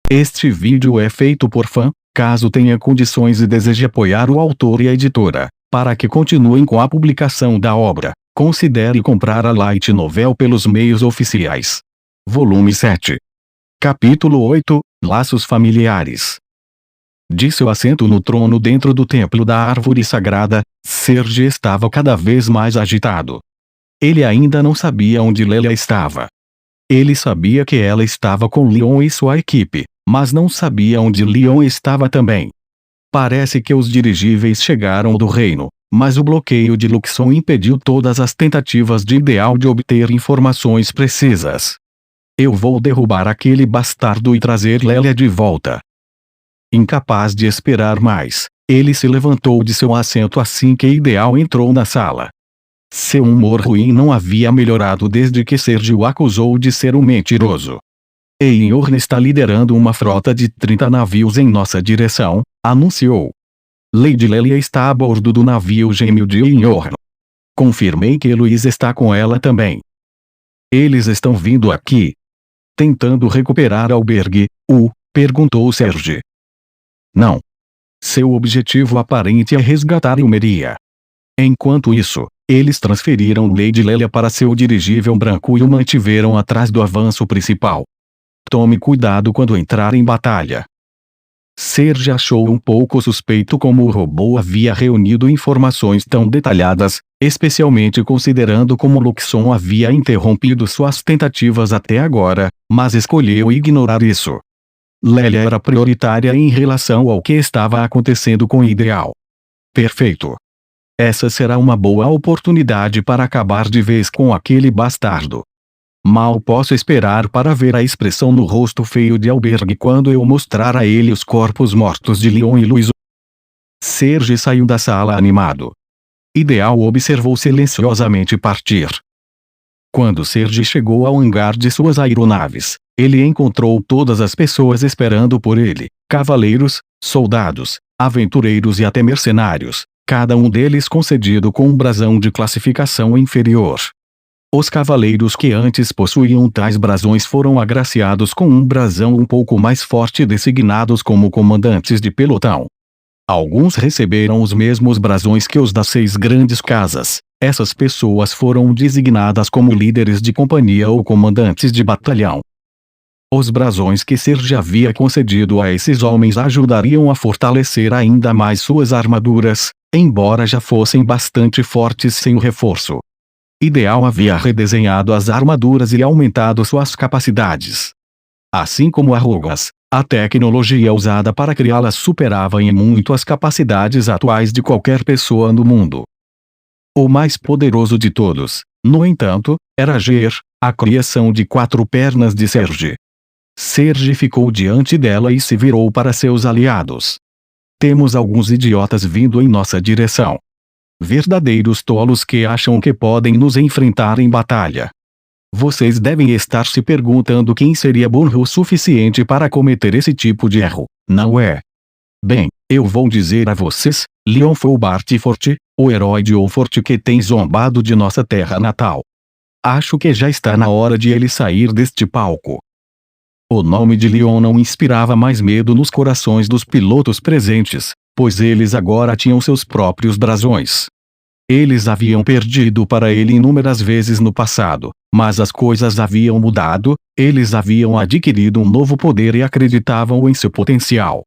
Este vídeo é feito por fã. Caso tenha condições e deseje apoiar o autor e a editora, para que continuem com a publicação da obra, considere comprar a Light Novel pelos meios oficiais. Volume 7. Capítulo 8, Laços Familiares. De seu assento no trono dentro do templo da árvore sagrada, Serge estava cada vez mais agitado. Ele ainda não sabia onde Lelia estava. Ele sabia que ela estava com Leon e sua equipe, mas não sabia onde Leon estava também. Parece que os dirigíveis chegaram do reino, mas o bloqueio de Luxon impediu todas as tentativas de Ideal de obter informações precisas. Eu vou derrubar aquele bastardo e trazer Lelia de volta. Incapaz de esperar mais, ele se levantou de seu assento assim que Ideal entrou na sala. Seu humor ruim não havia melhorado desde que Serge o acusou de ser um mentiroso. Einhorn está liderando uma frota de 30 navios em nossa direção, anunciou. Lady Lelia está a bordo do navio gêmeo de Einhorn. Confirmei que Luiz está com ela também. Eles estão vindo aqui. Tentando recuperar Albergue, perguntou Serge. Não. Seu objetivo aparente é resgatar Ilmeria. Enquanto isso, eles transferiram Lady Lelia para seu dirigível branco e o mantiveram atrás do avanço principal. Tome cuidado quando entrar em batalha. Serge achou um pouco suspeito como o robô havia reunido informações tão detalhadas, especialmente considerando como Luxon havia interrompido suas tentativas até agora, mas escolheu ignorar isso. Lelia era prioritária em relação ao que estava acontecendo com Ideal. Perfeito. Essa será uma boa oportunidade para acabar de vez com aquele bastardo. Mal posso esperar para ver a expressão no rosto feio de Albergue quando eu mostrar a ele os corpos mortos de Leon e Luiz. Serge saiu da sala animado. Ideal observou silenciosamente partir. Quando Serge chegou ao hangar de suas aeronaves, ele encontrou todas as pessoas esperando por ele, cavaleiros, soldados, aventureiros e até mercenários, cada um deles concedido com um brasão de classificação inferior. Os cavaleiros que antes possuíam tais brasões foram agraciados com um brasão um pouco mais forte designados como comandantes de pelotão. Alguns receberam os mesmos brasões que os das 6 grandes casas. Essas pessoas foram designadas como líderes de companhia ou comandantes de batalhão. Os brasões que Serge havia concedido a esses homens ajudariam a fortalecer ainda mais suas armaduras, embora já fossem bastante fortes sem o reforço. Ideal havia redesenhado as armaduras e aumentado suas capacidades. Assim como arrugas, a tecnologia usada para criá-las superava em muito as capacidades atuais de qualquer pessoa no mundo. O mais poderoso de todos, no entanto, era Ger, a criação de 4 pernas de Serge. Serge ficou diante dela e se virou para seus aliados. Temos alguns idiotas vindo em nossa direção. Verdadeiros tolos que acham que podem nos enfrentar em batalha. Vocês devem estar se perguntando quem seria burro o suficiente para cometer esse tipo de erro, não é? Bem, eu vou dizer a vocês, Leon foi o Bartfort, o herói de Olfort que tem zombado de nossa terra natal. Acho que já está na hora de ele sair deste palco. O nome de Leon não inspirava mais medo nos corações dos pilotos presentes, pois eles agora tinham seus próprios brasões. Eles haviam perdido para ele inúmeras vezes no passado, mas as coisas haviam mudado, eles haviam adquirido um novo poder e acreditavam em seu potencial.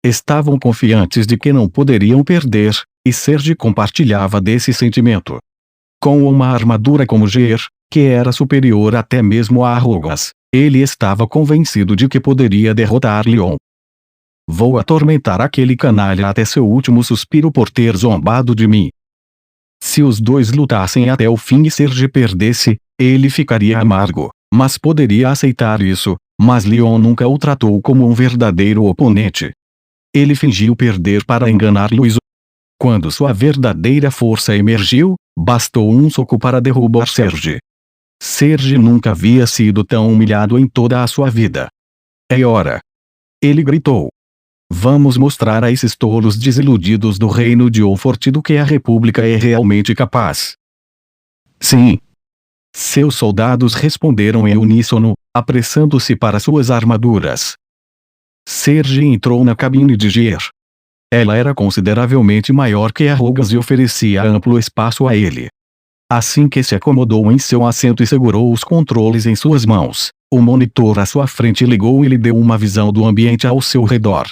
Estavam confiantes de que não poderiam perder, e Serge compartilhava desse sentimento. Com uma armadura como Ger, que era superior até mesmo a Arrugas, ele estava convencido de que poderia derrotar Leon. Vou atormentar aquele canalha até seu último suspiro por ter zombado de mim. Se os dois lutassem até o fim e Serge perdesse, ele ficaria amargo, mas poderia aceitar isso, mas Leon nunca o tratou como um verdadeiro oponente. Ele fingiu perder para enganar Luiz. Quando sua verdadeira força emergiu, bastou um soco para derrubar Serge. Serge nunca havia sido tão humilhado em toda a sua vida. É hora! Ele gritou. Vamos mostrar a esses tolos desiludidos do reino de Olfort do que a República é realmente capaz. Sim. Seus soldados responderam em uníssono, apressando-se para suas armaduras. Serge entrou na cabine de Gear. Ela era consideravelmente maior que Arrogas e oferecia amplo espaço a ele. Assim que se acomodou em seu assento e segurou os controles em suas mãos, o monitor à sua frente ligou e lhe deu uma visão do ambiente ao seu redor.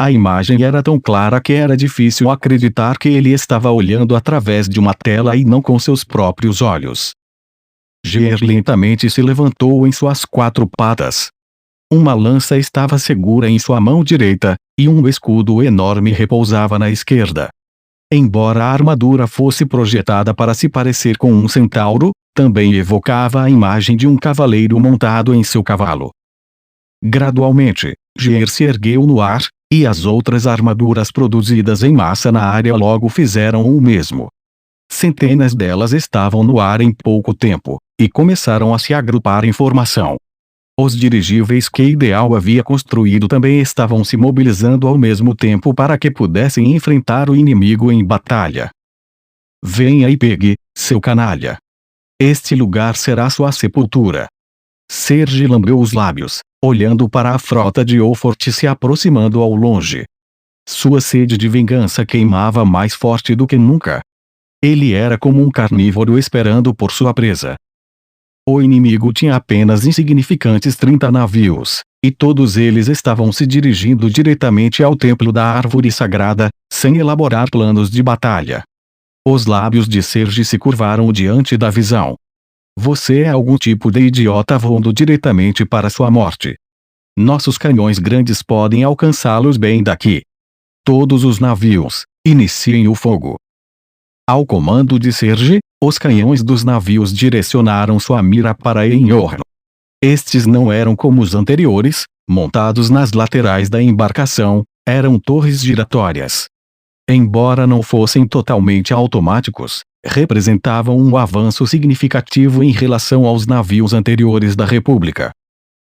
A imagem era tão clara que era difícil acreditar que ele estava olhando através de uma tela e não com seus próprios olhos. Gear lentamente se levantou em suas 4 patas. Uma lança estava segura em sua mão direita, e um escudo enorme repousava na esquerda. Embora a armadura fosse projetada para se parecer com um centauro, também evocava a imagem de um cavaleiro montado em seu cavalo. Gradualmente, Gear se ergueu no ar, e as outras armaduras produzidas em massa na área logo fizeram o mesmo. Centenas delas estavam no ar em pouco tempo, e começaram a se agrupar em formação. Os dirigíveis que Ideal havia construído também estavam se mobilizando ao mesmo tempo para que pudessem enfrentar o inimigo em batalha. Venha e pegue, seu canalha. Este lugar será sua sepultura. Serge lambeu os lábios, olhando para a frota de Ophort se aproximando ao longe. Sua sede de vingança queimava mais forte do que nunca. Ele era como um carnívoro esperando por sua presa. O inimigo tinha apenas insignificantes 30 navios, e todos eles estavam se dirigindo diretamente ao templo da árvore sagrada, sem elaborar planos de batalha. Os lábios de Serge se curvaram diante da visão. Você é algum tipo de idiota voando diretamente para sua morte. Nossos canhões grandes podem alcançá-los bem daqui. Todos os navios, iniciem o fogo. Ao comando de Serge, os canhões dos navios direcionaram sua mira para Enyorn. Estes não eram como os anteriores, montados nas laterais da embarcação, eram torres giratórias. Embora não fossem totalmente automáticos, representavam um avanço significativo em relação aos navios anteriores da República.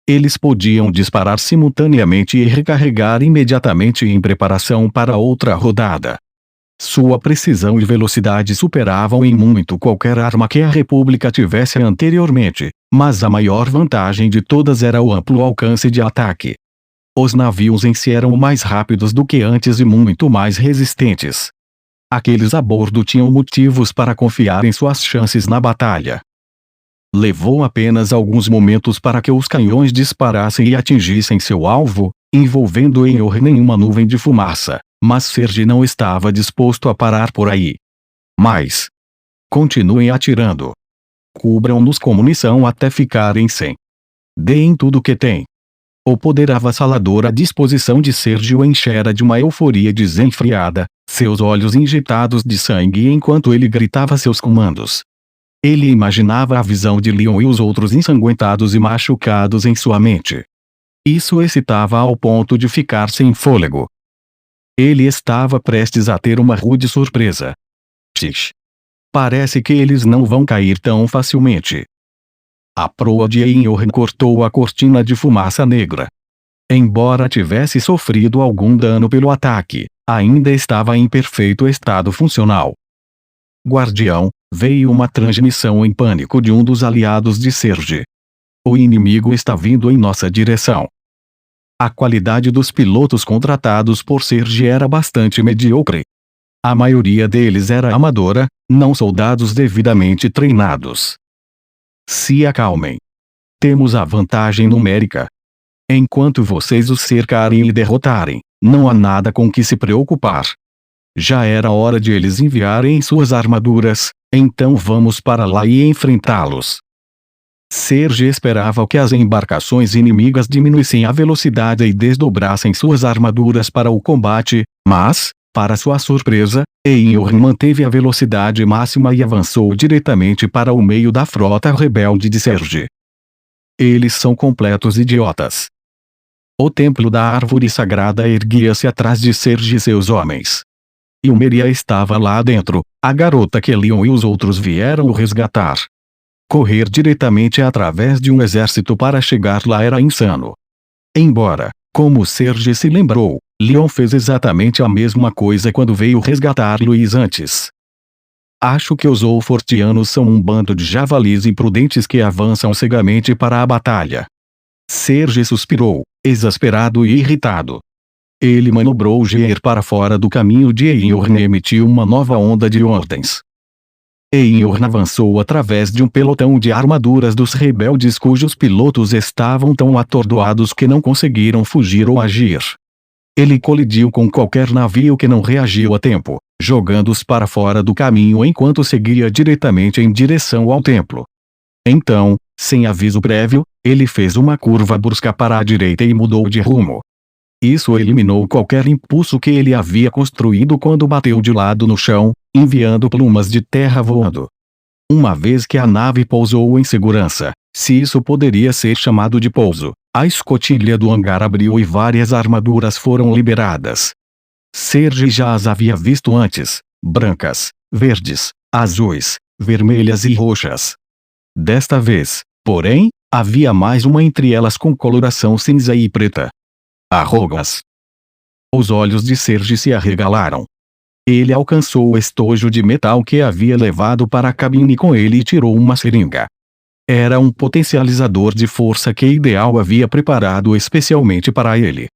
Eles podiam disparar simultaneamente e recarregar imediatamente em preparação para outra rodada. Sua precisão e velocidade superavam em muito qualquer arma que a República tivesse anteriormente, mas a maior vantagem de todas era o amplo alcance de ataque. Os navios em si eram mais rápidos do que antes e muito mais resistentes. Aqueles a bordo tinham motivos para confiar em suas chances na batalha. Levou apenas alguns momentos para que os canhões disparassem e atingissem seu alvo, envolvendo Enyorn em uma nuvem de fumaça. Mas Serge não estava disposto a parar por aí. Mas continuem atirando. Cubram-nos com munição até ficarem sem. Deem tudo que têm. O poder avassalador à disposição de Serge o enchera de uma euforia desenfreada, seus olhos injetados de sangue enquanto ele gritava seus comandos. Ele imaginava a visão de Leon e os outros ensanguentados e machucados em sua mente. Isso excitava ao ponto de ficar sem fôlego. Ele estava prestes a ter uma rude surpresa. Xiii. Parece que eles não vão cair tão facilmente. A proa de Enyorn cortou a cortina de fumaça negra. Embora tivesse sofrido algum dano pelo ataque, ainda estava em perfeito estado funcional. Guardião, veio uma transmissão em pânico de um dos aliados de Serge. O inimigo está vindo em nossa direção. A qualidade dos pilotos contratados por Serge era bastante medíocre. A maioria deles era amadora, não soldados devidamente treinados. Se acalmem. Temos a vantagem numérica. Enquanto vocês os cercarem e derrotarem, não há nada com que se preocupar. Já era hora de eles enviarem suas armaduras, então vamos para lá e enfrentá-los. Serge esperava que as embarcações inimigas diminuíssem a velocidade e desdobrassem suas armaduras para o combate, mas, para sua surpresa, Enyorn manteve a velocidade máxima e avançou diretamente para o meio da frota rebelde de Serge. Eles são completos idiotas. O templo da árvore sagrada erguia-se atrás de Serge e seus homens. Ilmeria estava lá dentro, a garota que Leon e os outros vieram o resgatar. Correr diretamente através de um exército para chegar lá era insano. Embora, como Serge se lembrou, Leon fez exatamente a mesma coisa quando veio resgatar Luiz antes. Acho que os Ophortianos são um bando de javalis imprudentes que avançam cegamente para a batalha. Serge suspirou, exasperado e irritado. Ele manobrou Geir para fora do caminho de Einhorn e emitiu uma nova onda de ordens. Einhorn avançou através de um pelotão de armaduras dos rebeldes cujos pilotos estavam tão atordoados que não conseguiram fugir ou agir. Ele colidiu com qualquer navio que não reagiu a tempo, jogando-os para fora do caminho enquanto seguia diretamente em direção ao templo. Então, sem aviso prévio, ele fez uma curva brusca para a direita e mudou de rumo. Isso eliminou qualquer impulso que ele havia construído quando bateu de lado no chão, enviando plumas de terra voando. Uma vez que a nave pousou em segurança, se isso poderia ser chamado de pouso, a escotilha do hangar abriu e várias armaduras foram liberadas. Serge já as havia visto antes: brancas, verdes, azuis, vermelhas e roxas. Desta vez, porém, havia mais uma entre elas com coloração cinza e preta. Arrogas. Os olhos de Serge se arregalaram. Ele alcançou o estojo de metal que havia levado para a cabine com ele e tirou uma seringa. Era um potencializador de força que Ideal havia preparado especialmente para ele.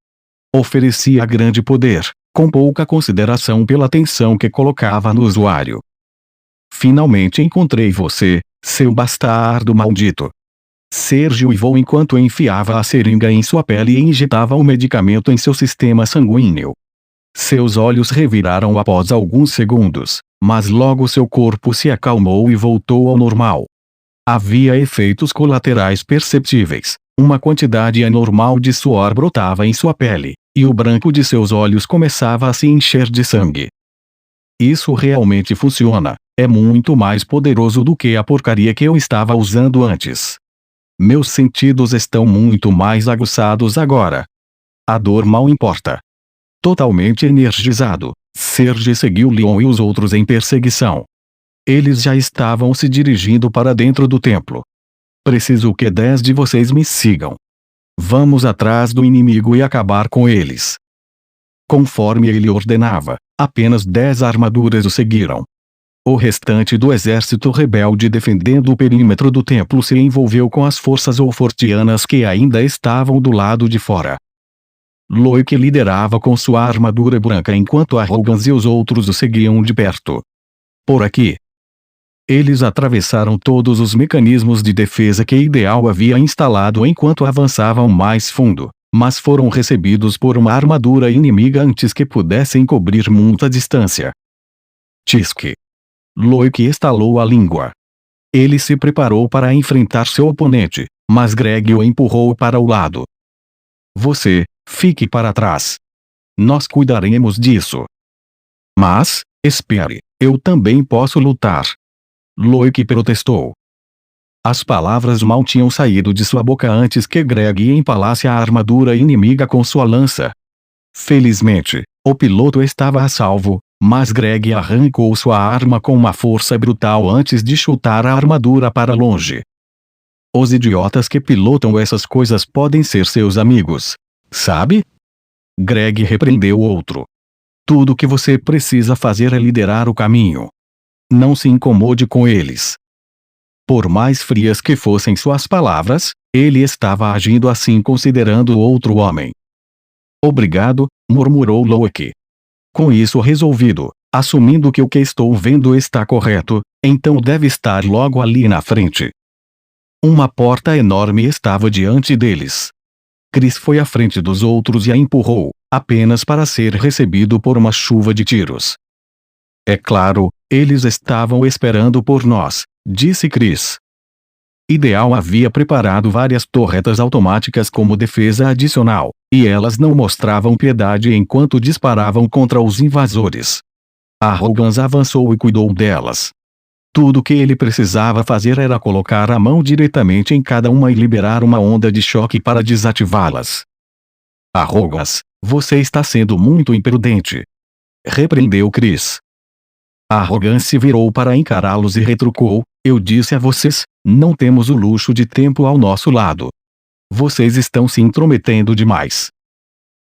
Oferecia grande poder, com pouca consideração pela tensão que colocava no usuário. Finalmente encontrei você, seu bastardo maldito. Serge uivou enquanto enfiava a seringa em sua pele e injetava o medicamento em seu sistema sanguíneo. Seus olhos reviraram após alguns segundos, mas logo seu corpo se acalmou e voltou ao normal. Havia efeitos colaterais perceptíveis. Uma quantidade anormal de suor brotava em sua pele, e o branco de seus olhos começava a se encher de sangue. Isso realmente funciona. É muito mais poderoso do que a porcaria que eu estava usando antes. Meus sentidos estão muito mais aguçados agora. A dor mal importa. Totalmente energizado, Serge seguiu Leon e os outros em perseguição. Eles já estavam se dirigindo para dentro do templo. Preciso que 10 de vocês me sigam. Vamos atrás do inimigo e acabar com eles. Conforme ele ordenava, apenas 10 armaduras o seguiram. O restante do exército rebelde defendendo o perímetro do templo se envolveu com as forças Wolfortianas que ainda estavam do lado de fora. Loic liderava com sua armadura branca enquanto Arrogans e os outros o seguiam de perto. Por aqui. Eles atravessaram todos os mecanismos de defesa que Ideal havia instalado enquanto avançavam mais fundo, mas foram recebidos por uma armadura inimiga antes que pudessem cobrir muita distância. Tisque. Loic estalou a língua. Ele se preparou para enfrentar seu oponente, mas Greg o empurrou para o lado. Você, fique para trás. Nós cuidaremos disso. Mas, espere, eu também posso lutar. Loic protestou. As palavras mal tinham saído de sua boca antes que Greg empalasse a armadura inimiga com sua lança. Felizmente, o piloto estava a salvo, mas Greg arrancou sua arma com uma força brutal antes de chutar a armadura para longe. Os idiotas que pilotam essas coisas podem ser seus amigos, sabe? Greg repreendeu o outro. Tudo que você precisa fazer é liderar o caminho. Não se incomode com eles. Por mais frias que fossem suas palavras, ele estava agindo assim considerando o outro homem. Obrigado, murmurou Loic. Com isso resolvido, assumindo que o que estou vendo está correto, então deve estar logo ali na frente. Uma porta enorme estava diante deles. Chris foi à frente dos outros e a empurrou, apenas para ser recebido por uma chuva de tiros. É claro, eles estavam esperando por nós, disse Chris. Ideal havia preparado várias torretas automáticas como defesa adicional, e elas não mostravam piedade enquanto disparavam contra os invasores. Arrogans avançou e cuidou delas. Tudo que ele precisava fazer era colocar a mão diretamente em cada uma e liberar uma onda de choque para desativá-las. Arrogans, você está sendo muito imprudente. Repreendeu Chris. Arrogans se virou para encará-los e retrucou, eu disse a vocês, não temos o luxo de tempo ao nosso lado. Vocês estão se intrometendo demais.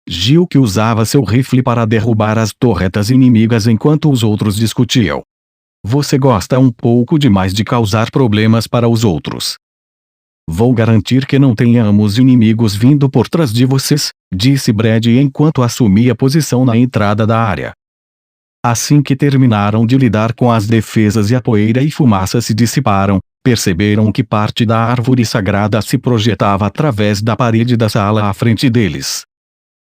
Gil que usava seu rifle para derrubar as torretas inimigas enquanto os outros discutiam. Você gosta um pouco demais de causar problemas para os outros. Vou garantir que não tenhamos inimigos vindo por trás de vocês, disse Brad enquanto assumia posição na entrada da área. Assim que terminaram de lidar com as defesas e a poeira e fumaça se dissiparam, perceberam que parte da árvore sagrada se projetava através da parede da sala à frente deles.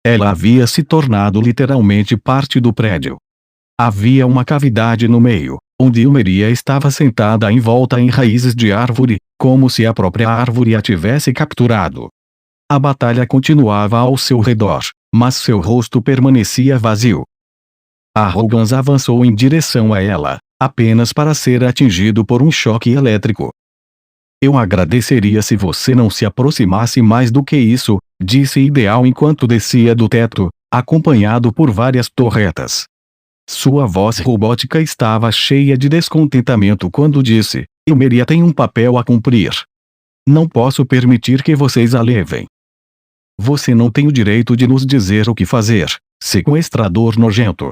Ela havia se tornado literalmente parte do prédio. Havia uma cavidade no meio, onde Umeria estava sentada envolta em raízes de árvore, como se a própria árvore a tivesse capturado. A batalha continuava ao seu redor, mas seu rosto permanecia vazio. Arrogans avançou em direção a ela, apenas para ser atingido por um choque elétrico. Eu agradeceria se você não se aproximasse mais do que isso, disse Ideal enquanto descia do teto, acompanhado por várias torretas. Sua voz robótica estava cheia de descontentamento quando disse: Umeria tem um papel a cumprir. Não posso permitir que vocês a levem. Você não tem o direito de nos dizer o que fazer, sequestrador nojento.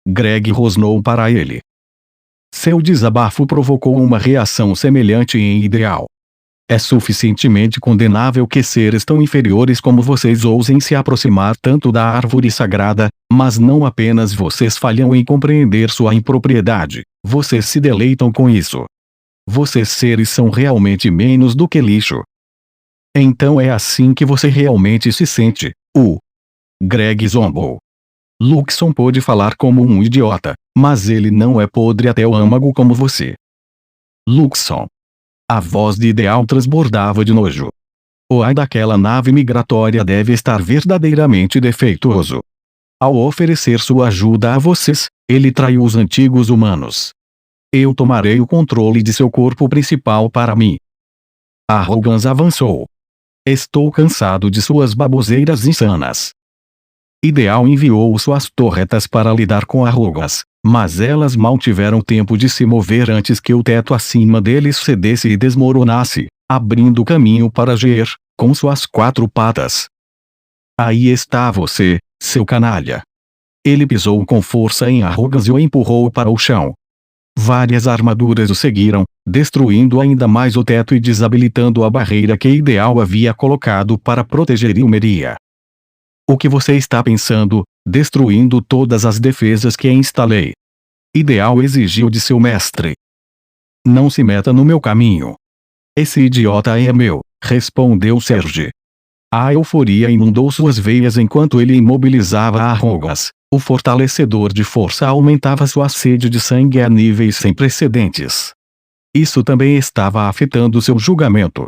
Greg rosnou para ele. Seu desabafo provocou uma reação semelhante em Ideal. É suficientemente condenável que seres tão inferiores como vocês ousem se aproximar tanto da árvore sagrada, mas não apenas vocês falham em compreender sua impropriedade, vocês se deleitam com isso. Vocês seres são realmente menos do que lixo. Então é assim que você realmente se sente, Greg zombou. Luxon pôde falar como um idiota, mas ele não é podre até o âmago como você. Luxon. A voz de Ideal transbordava de nojo. O ai daquela nave migratória deve estar verdadeiramente defeituoso. Ao oferecer sua ajuda a vocês, ele traiu os antigos humanos. Eu tomarei o controle de seu corpo principal para mim. Arrogans avançou. Estou cansado de suas baboseiras insanas. Ideal enviou suas torretas para lidar com Arrogans, mas elas mal tiveram tempo de se mover antes que o teto acima deles cedesse e desmoronasse, abrindo caminho para Gear, com suas 4 patas. Aí está você, seu canalha. Ele pisou com força em Arrogans e o empurrou para o chão. Várias armaduras o seguiram, destruindo ainda mais o teto e desabilitando a barreira que Ideal havia colocado para proteger Umeria. O que você está pensando, destruindo todas as defesas que instalei? Ideal exigiu de seu mestre. Não se meta no meu caminho. Esse idiota é meu, respondeu Serge. A euforia inundou suas veias enquanto ele imobilizava Arrogans. O fortalecedor de força aumentava sua sede de sangue a níveis sem precedentes. Isso também estava afetando seu julgamento.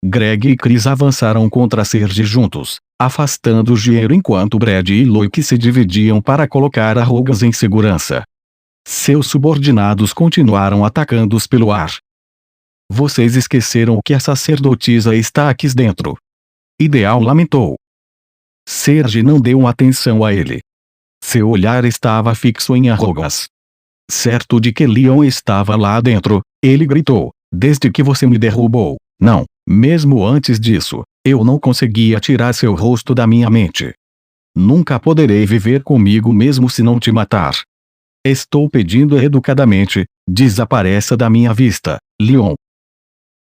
Greg e Chris avançaram contra Serge juntos, afastando Gear enquanto Brad e Loic se dividiam para colocar Arrogans em segurança. Seus subordinados continuaram atacando-os pelo ar. Vocês esqueceram que a sacerdotisa está aqui dentro. Ideal lamentou. Serge não deu atenção a ele. Seu olhar estava fixo em Arrogans. Certo de que Leon estava lá dentro, ele gritou: desde que você me derrubou, não, mesmo antes disso, eu não conseguia tirar seu rosto da minha mente. Nunca poderei viver comigo mesmo se não te matar. Estou pedindo educadamente, desapareça da minha vista, Leon.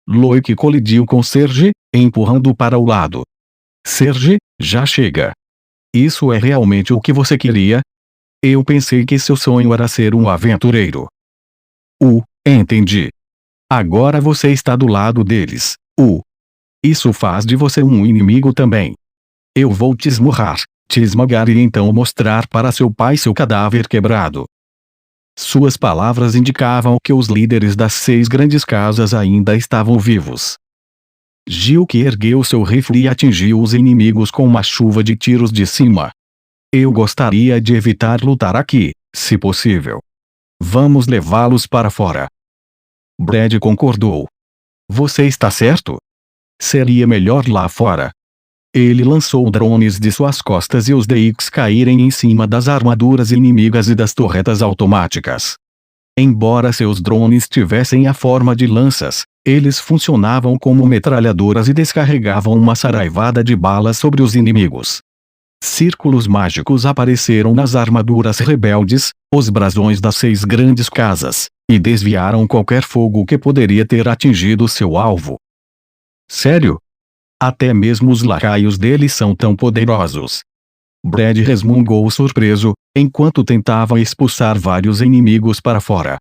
Loic colidiu com Serge, empurrando-o para o lado. Serge, já chega. Isso é realmente o que você queria? Eu pensei que seu sonho era ser um aventureiro. Entendi. Agora você está do lado deles. Isso faz de você um inimigo também. Eu vou te esmagar e então mostrar para seu pai seu cadáver quebrado. Suas palavras indicavam que os líderes das 6 grandes casas ainda estavam vivos. Gilk ergueu seu rifle e atingiu os inimigos com uma chuva de tiros de cima. Eu gostaria de evitar lutar aqui, se possível. Vamos levá-los para fora. Brad concordou. Você está certo? Seria melhor lá fora. Ele lançou drones de suas costas e os DX caírem em cima das armaduras inimigas e das torretas automáticas. Embora seus drones tivessem a forma de lanças, eles funcionavam como metralhadoras e descarregavam uma saraivada de balas sobre os inimigos. Círculos mágicos apareceram nas armaduras rebeldes, os brasões das 6 grandes casas, e desviaram qualquer fogo que poderia ter atingido seu alvo. Sério? Até mesmo os lacaios dele são tão poderosos. Brad resmungou surpreso, enquanto tentava expulsar vários inimigos para fora.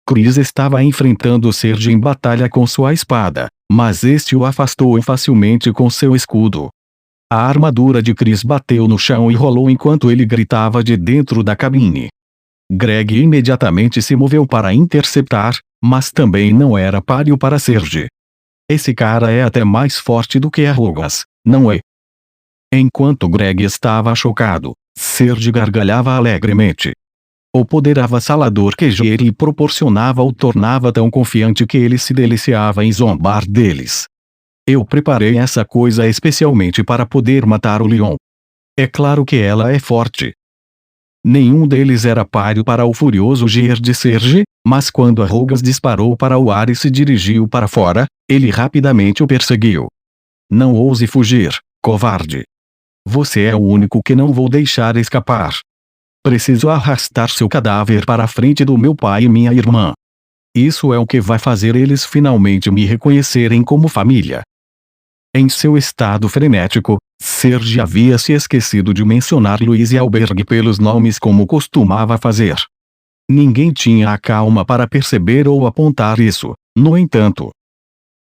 Chris estava enfrentando Serge em batalha com sua espada, mas este o afastou facilmente com seu escudo. A armadura de Chris bateu no chão e rolou enquanto ele gritava de dentro da cabine. Greg imediatamente se moveu para interceptar, mas também não era páreo para Serge. Esse cara é até mais forte do que Arrogas, não é? Enquanto Greg estava chocado, Serge gargalhava alegremente. O poder avassalador que ele proporcionava o tornava tão confiante que ele se deliciava em zombar deles. Eu preparei essa coisa especialmente para poder matar o leão. É claro que ela é forte. Nenhum deles era páreo para o furioso Gear de Serge, mas quando Arrogas disparou para o ar e se dirigiu para fora, ele rapidamente o perseguiu. Não ouse fugir, covarde. Você é o único que não vou deixar escapar. Preciso arrastar seu cadáver para a frente do meu pai e minha irmã. Isso é o que vai fazer eles finalmente me reconhecerem como família. Em seu estado frenético, Serge havia se esquecido de mencionar Louise Alberg pelos nomes como costumava fazer. Ninguém tinha a calma para perceber ou apontar isso, no entanto.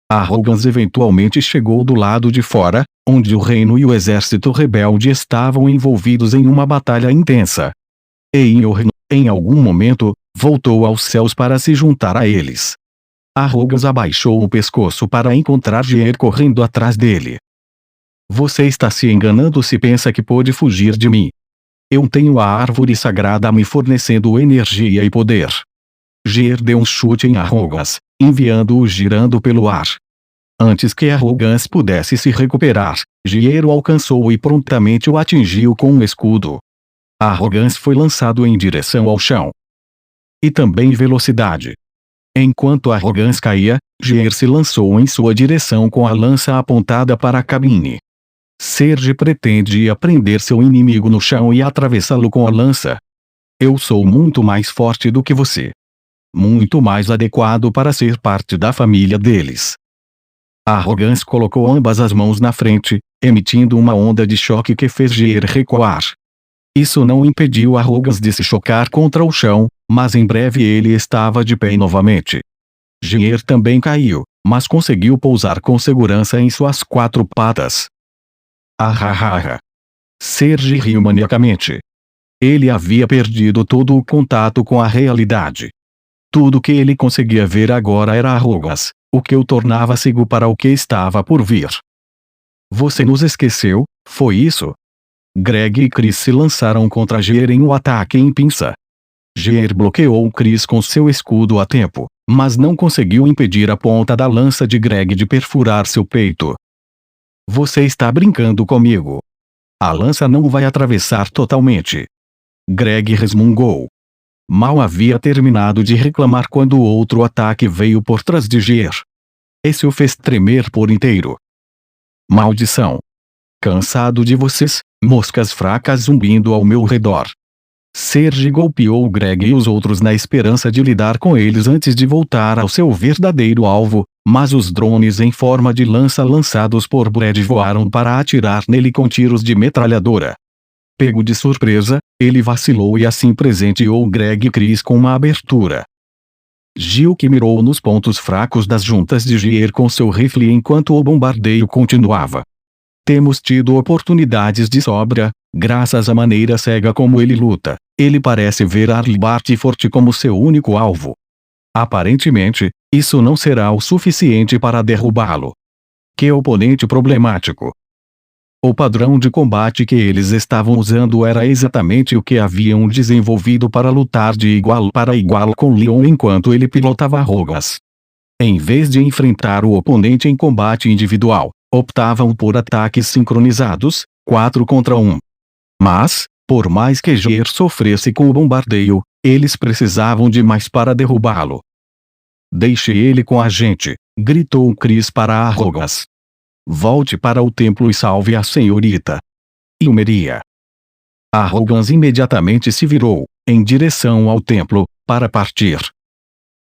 Arrogans eventualmente chegou do lado de fora, onde o reino e o exército rebelde estavam envolvidos em uma batalha intensa. E em algum momento, voltou aos céus para se juntar a eles. Arrogans abaixou o pescoço para encontrar Gear correndo atrás dele. Você está se enganando se pensa que pode fugir de mim. Eu tenho a árvore sagrada me fornecendo energia e poder. Gear deu um chute em Arrogans, enviando-o girando pelo ar. Antes que Arrogans pudesse se recuperar, Gear o alcançou e prontamente o atingiu com um escudo. Arrogans foi lançado em direção ao chão. E também velocidade. Enquanto Arrogans caía, Gear se lançou em sua direção com a lança apontada para a cabine. Serge pretendia prender seu inimigo no chão e atravessá-lo com a lança. Eu sou muito mais forte do que você. Muito mais adequado para ser parte da família deles. Arrogans colocou ambas as mãos na frente, emitindo uma onda de choque que fez Gear recuar. Isso não impediu Arrogans de se chocar contra o chão, mas em breve ele estava de pé novamente. Gear também caiu, mas conseguiu pousar com segurança em suas 4 patas. Ahahaha. Serge riu maniacamente. Ele havia perdido todo o contato com a realidade. Tudo que ele conseguia ver agora era Arrogans, o que o tornava cego para o que estava por vir. Você nos esqueceu, foi isso? Greg e Chris se lançaram contra Gear em um ataque em pinça. Gear bloqueou Chris com seu escudo a tempo, mas não conseguiu impedir a ponta da lança de Greg de perfurar seu peito. Você está brincando comigo. A lança não vai atravessar totalmente. Greg resmungou. Mal havia terminado de reclamar quando outro ataque veio por trás de Gear. Esse o fez tremer por inteiro. Maldição! Cansado de vocês, moscas fracas zumbindo ao meu redor. Serge golpeou Greg e os outros na esperança de lidar com eles antes de voltar ao seu verdadeiro alvo, mas os drones em forma de lança lançados por Brad voaram para atirar nele com tiros de metralhadora. Pego de surpresa, ele vacilou e assim presenteou Greg e Chris com uma abertura. Gil que mirou nos pontos fracos das juntas de Gear com seu rifle enquanto o bombardeio continuava. Temos tido oportunidades de sobra, graças à maneira cega como ele luta. Ele parece ver Arlibart Forte como seu único alvo. Aparentemente, isso não será o suficiente para derrubá-lo. Que oponente problemático. O padrão de combate que eles estavam usando era exatamente o que haviam desenvolvido para lutar de igual para igual com Leon enquanto ele pilotava Arrogans. Em vez de enfrentar o oponente em combate individual, optavam por ataques sincronizados, 4 contra 1. Mas, por mais que Gear sofresse com o bombardeio, eles precisavam de mais para derrubá-lo. Deixe ele com a gente, gritou Chris para Arrogans. Volte para o templo e salve a senhorita Ilmeria. Arrogans imediatamente se virou, em direção ao templo, para partir.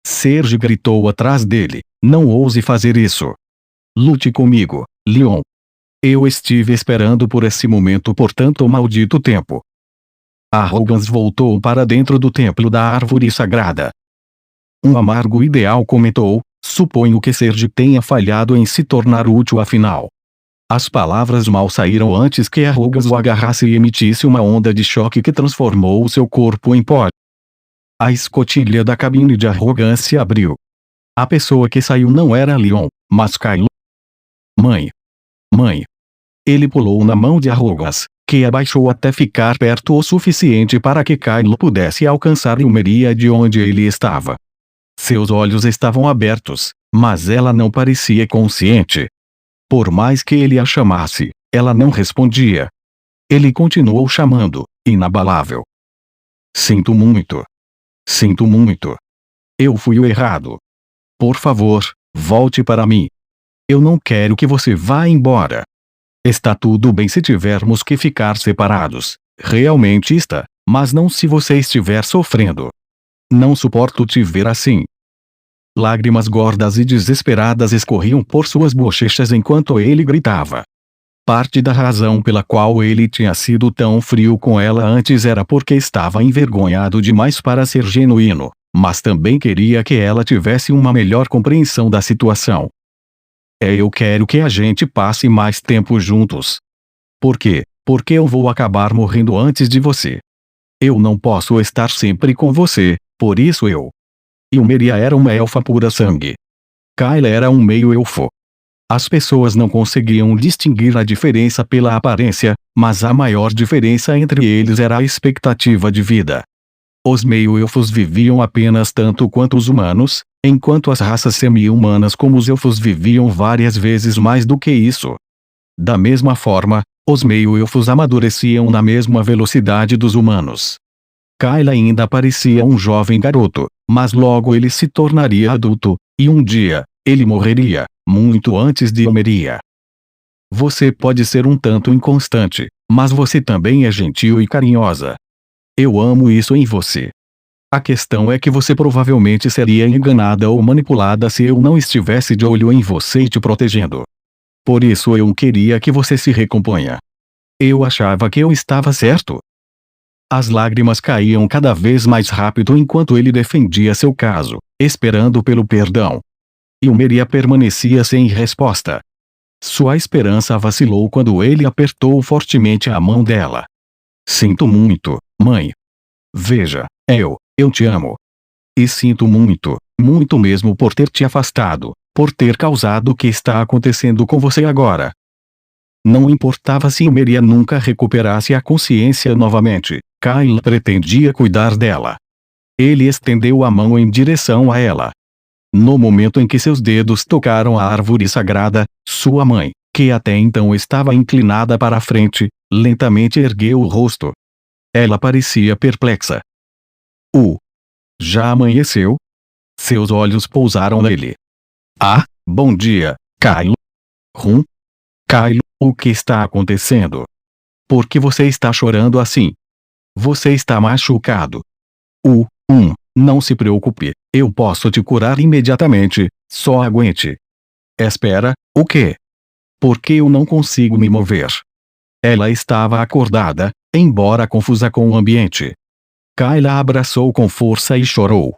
Serge gritou atrás dele, não ouse fazer isso. Lute comigo, Leon. Eu estive esperando por esse momento por tanto maldito tempo. Arrogans voltou para dentro do templo da árvore sagrada. Um amargo ideal comentou: suponho que Serge tenha falhado em se tornar útil afinal. As palavras mal saíram antes que Arrogans o agarrasse e emitisse uma onda de choque que transformou seu corpo em pó. A escotilha da cabine de Arrogans se abriu. A pessoa que saiu não era Leon, mas Kylo. Mãe. Mãe. Ele pulou na mão de Arrogans, que abaixou até ficar perto o suficiente para que Kylo pudesse alcançar Ilmeria de onde ele estava. Seus olhos estavam abertos, mas ela não parecia consciente. Por mais que ele a chamasse, ela não respondia. Ele continuou chamando, inabalável. Sinto muito. Sinto muito. Eu fui o errado. Por favor, volte para mim. Eu não quero que você vá embora. Está tudo bem se tivermos que ficar separados. Realmente está, mas não se você estiver sofrendo. Não suporto te ver assim. Lágrimas gordas e desesperadas escorriam por suas bochechas enquanto ele gritava. Parte da razão pela qual ele tinha sido tão frio com ela antes era porque estava envergonhado demais para ser genuíno, mas também queria que ela tivesse uma melhor compreensão da situação. Eu quero que a gente passe mais tempo juntos. Por quê? Porque eu vou acabar morrendo antes de você. Eu não posso estar sempre com você, por isso eu. Ilmeria era uma elfa pura sangue. Kylo era um meio-elfo. As pessoas não conseguiam distinguir a diferença pela aparência, mas a maior diferença entre eles era a expectativa de vida. Os meio-elfos viviam apenas tanto quanto os humanos, enquanto as raças semi-humanas como os elfos viviam várias vezes mais do que isso. Da mesma forma, os meio-elfos amadureciam na mesma velocidade dos humanos. Kylo ainda parecia um jovem garoto, mas logo ele se tornaria adulto, e um dia, ele morreria, muito antes de Ilmeria. Você pode ser um tanto inconstante, mas você também é gentil e carinhosa. Eu amo isso em você. A questão é que você provavelmente seria enganada ou manipulada se eu não estivesse de olho em você e te protegendo. Por isso eu queria que você se recomponha. Eu achava que eu estava certo. As lágrimas caíam cada vez mais rápido enquanto ele defendia seu caso, esperando pelo perdão. Ilmeria permanecia sem resposta. Sua esperança vacilou quando ele apertou fortemente a mão dela. Sinto muito, mãe. Veja, eu te amo. E sinto muito, muito mesmo por ter te afastado, por ter causado o que está acontecendo com você agora. Não importava se Ilmeria nunca recuperasse a consciência novamente, Kylo pretendia cuidar dela. Ele estendeu a mão em direção a ela. No momento em que seus dedos tocaram a árvore sagrada, sua mãe, que até então estava inclinada para a frente, lentamente ergueu o rosto. Ela parecia perplexa. Já amanheceu? Seus olhos pousaram nele. Ah, bom dia, Kylo. Kylo, o que está acontecendo? Por que você está chorando assim? Você está machucado. Não se preocupe, eu posso te curar imediatamente, só aguente. Espera, o quê? Por que eu não consigo me mover? Ela estava acordada, embora confusa com o ambiente. Kylo a abraçou com força e chorou.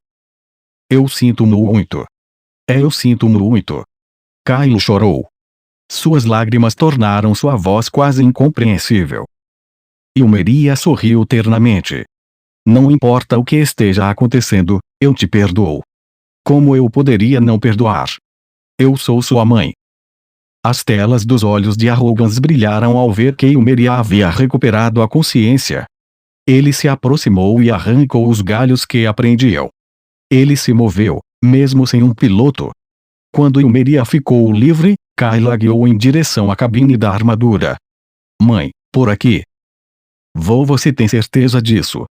Eu sinto muito. Eu sinto muito. Kylo chorou. Suas lágrimas tornaram sua voz quase incompreensível. Ilmeria sorriu ternamente. Não importa o que esteja acontecendo, eu te perdoo. Como eu poderia não perdoar? Eu sou sua mãe. As telas dos olhos de Arrogans brilharam ao ver que Ilmeria havia recuperado a consciência. Ele se aproximou e arrancou os galhos que a prendiam. Ele se moveu, mesmo sem um piloto. Quando Ilmeria ficou livre, Kylo a guiou em direção à cabine da armadura. Mãe, por aqui. Você tem certeza disso?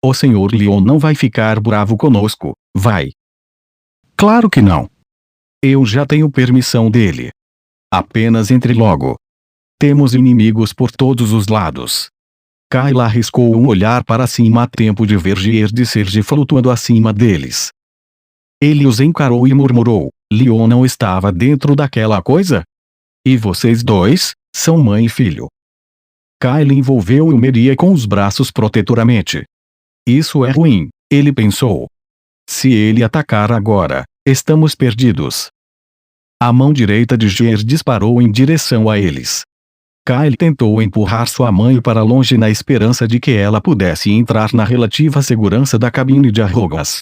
O Sr. Leon não vai ficar bravo conosco, vai? Claro que não. Eu já tenho permissão dele. Apenas entre logo. Temos inimigos por todos os lados. Kylo arriscou um olhar para cima a tempo de ver Geer de Serge flutuando acima deles. Ele os encarou e murmurou, Leon não estava dentro daquela coisa? E vocês dois, são mãe e filho. Kyle envolveu Ilmeria com os braços protetoramente. Isso é ruim, ele pensou. Se ele atacar agora, estamos perdidos. A mão direita de Jair disparou em direção a eles. Kyle tentou empurrar sua mãe para longe na esperança de que ela pudesse entrar na relativa segurança da cabine de Arrogas.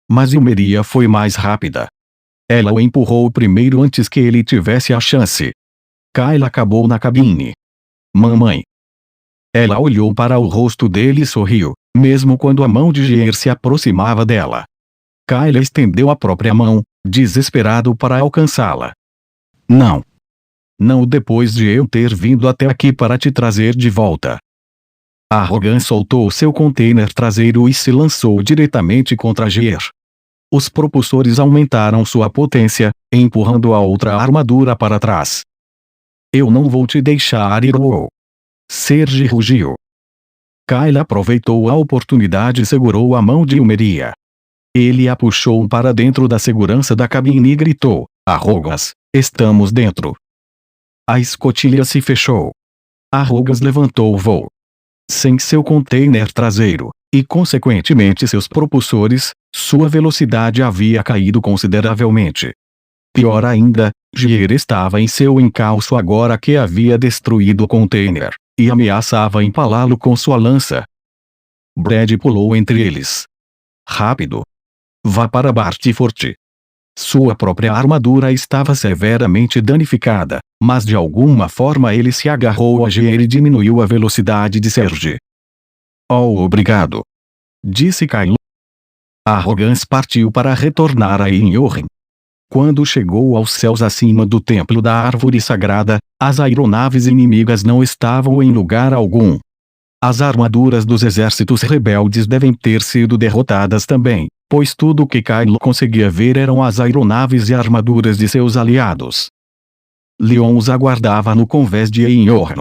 Mas Ilmeria foi mais rápida. Ela o empurrou primeiro antes que ele tivesse a chance. Kyle acabou na cabine. Mamãe. Ela olhou para o rosto dele e sorriu, mesmo quando a mão de Jair se aproximava dela. Kyle estendeu a própria mão, desesperado para alcançá-la. Não. Não depois de eu ter vindo até aqui para te trazer de volta. Arrogan soltou seu container traseiro e se lançou diretamente contra Jair. Os propulsores aumentaram sua potência, empurrando a outra armadura para trás. Eu não vou te deixar ir. Serge rugiu. Kyle aproveitou a oportunidade e segurou a mão de Ilmeria. Ele a puxou para dentro da segurança da cabine e gritou: Arrogas, estamos dentro. A escotilha se fechou. Arrogas levantou o voo. Sem seu container traseiro, e consequentemente seus propulsores, sua velocidade havia caído consideravelmente. Pior ainda, Jair estava em seu encalço agora que havia destruído o container, e ameaçava empalá-lo com sua lança. Brad pulou entre eles. Rápido! Vá para Bartford. Sua própria armadura estava severamente danificada, mas de alguma forma ele se agarrou a Jair e diminuiu a velocidade de Serge. Oh, obrigado! Disse Kyle. Arrogance partiu para retornar a Inhorin. Quando chegou aos céus acima do templo da árvore sagrada, as aeronaves inimigas não estavam em lugar algum. As armaduras dos exércitos rebeldes devem ter sido derrotadas também, pois tudo o que Kylo conseguia ver eram as aeronaves e armaduras de seus aliados. Leon os aguardava no convés de Einhorn.